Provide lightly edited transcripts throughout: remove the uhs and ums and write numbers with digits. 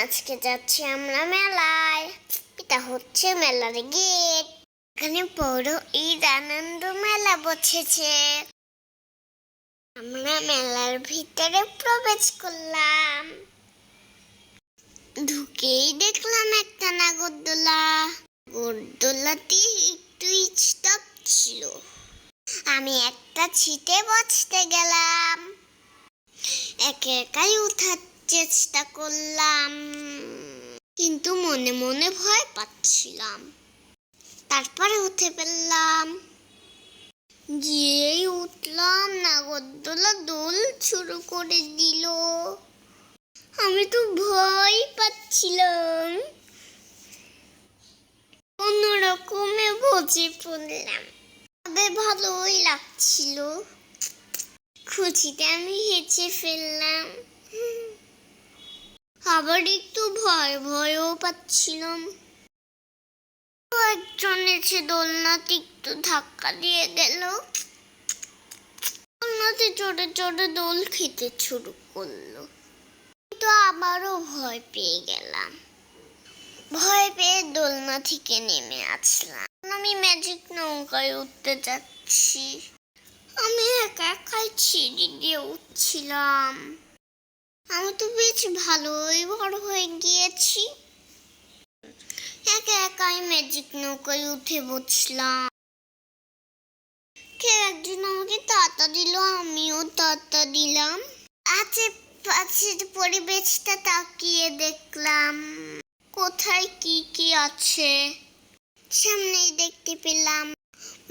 আজকে যাচ্ছি আমরা মেলায়। এটা হচ্ছে মেলার গেট। এখানে বড় ঈদ আনন্দ মেলা বসেছে। আমরা মেলার ভিতরে প্রবেশ করলাম। ঢুকেই দেখলাম একটা নাগরদোলা। নাগরদোলাটি একটু স্টপ ছিল। আমি একটা ছিটে বসতে গেলাম। একে একাই উঠার চেষ্টা করলাম, কিন্তু মনে মনে ভয় পাচ্ছিলাম। তারপরে উঠে পড়লাম। গিয়েই উঠলাম, নাগরদোলা দোল শুরু করে দিল। আমি তো ভয় পাচ্ছিলাম। কোন রকমে বসে পড়লাম। তবে ভালোই লাগছিল। খুশিতে আমি হেসে ফেললাম। আবার একটু ভয়ও পাচ্ছিলাম। একজন এসে দোলনাতে একটু ধাক্কা দিয়ে গেল। দোলনাতে চড়ে চড়ে দোল খেতে শুরু করলো। কিন্তু আবারও ভয় পেয়ে গেলাম। ভয় পেয়ে দোলনা থেকে নেমে আসলাম। আমি ম্যাজিক নৌকায় উঠতে যাচ্ছি। আমি একা একাই সিঁড়ি দিয়ে উঠছিলাম। আমি তো বেশ ভালোই বড় হয়ে গিয়েছি। একা একাই ম্যাজিক নৌকায় উঠে বসলাম। কেউ একজন আমাকে তাতা দিল, আমিও তাতা দিলাম। আশেপাশের পরিবেশটা তাকিয়ে দেখলাম কোথায় কি কি আছে। সামনেই দেখতে পেলাম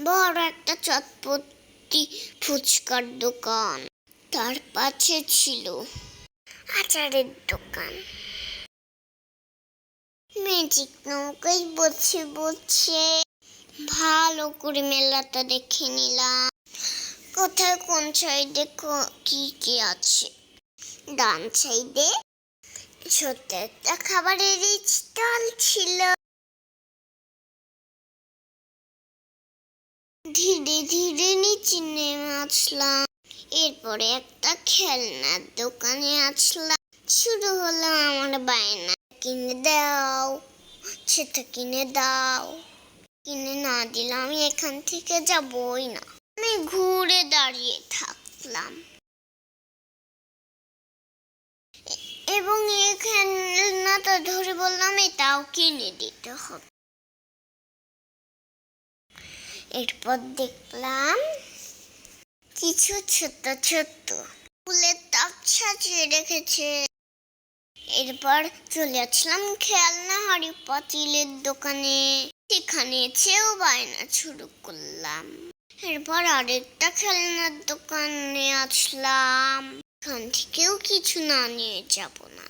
বড় একটা চটপটি ফুচকার দোকান। তার পাশে ছিল আচারের দোকান। ম্যাজিক নৌকায় বসে বসে ভালো করে মেলাটা দেখে নিলাম। কোথায় কোন সাইডে কি কি আছে। ডান সাইডে ছোট্ট একটা খাবারের স্টল ছিল। ধীরে ধীরে নিচে নেমে আসলাম। এরপরে একটা খেলনার দোকানে আসলাম। শুরু হলো আমার বায়না, কিনে দাও, সেটা কিনে দাও। কিনে না দিলে আমি এখান থেকে যাবই না। আমি ঘুরে দাঁড়িয়ে থাকলাম এবং এই খেলনাটা ধরে বললাম এটাও কিনে দিতে হবে। এরপর দেখলাম কিছু ছোট ছোট ফুলের টব সাজিয়ে রেখেছে। এরপর চলে আসলাম খেলনা হাড়ি পাতিলের দোকানে। সেখানে এসেও বায়না শুরু করলাম। এরপর আরেকটা খেলনার দোকানে আসলাম। এখান থেকেও কিছু না নিয়ে যাব না,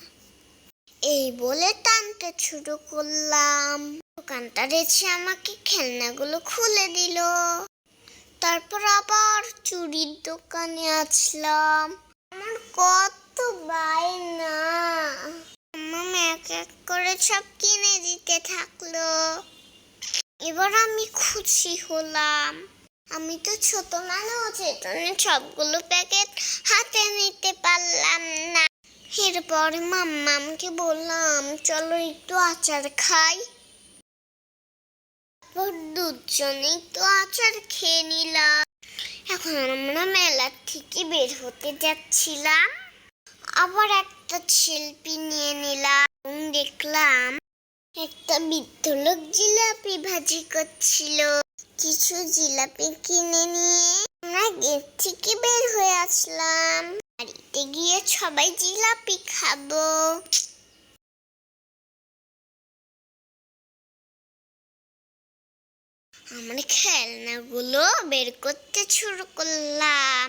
এই বলে টানতে শুরু করলাম। দোকানদার এসে আমাকে খেলনাগুলো খুলে দিল। তারপর আবার চুড়ির দোকানে আসলাম। আমার কত বায়না। মামা এক এক করে সব কিনে দিতে থাকলো। এবার আমি খুশি হলাম। আমি তো ছোট মানুষ, এজন্য সবগুলো প্যাকেট হাতে নিতে পারলাম না। এরপর মাম্মামকে বললাম চলো একটু আচার খাই। দুজনে একটু আচার খেয়ে নিলাম। এখন আমরা মেলার থেকে বের হতে যাচ্ছিলাম। আবার একটা সেলফি নিয়ে নিলাম। দেখলাম একটা বৃদ্ধ লোক জিলাপি ভাজি করছিল। কিছু জিলাপি কিনে নিয়ে আমরা গেট থেকে বের হয়ে আসলাম। বাড়িতে গিয়ে সবাই জিলাপি খাবো। আমরা খেলনাগুলো বের করতে শুরু করলাম।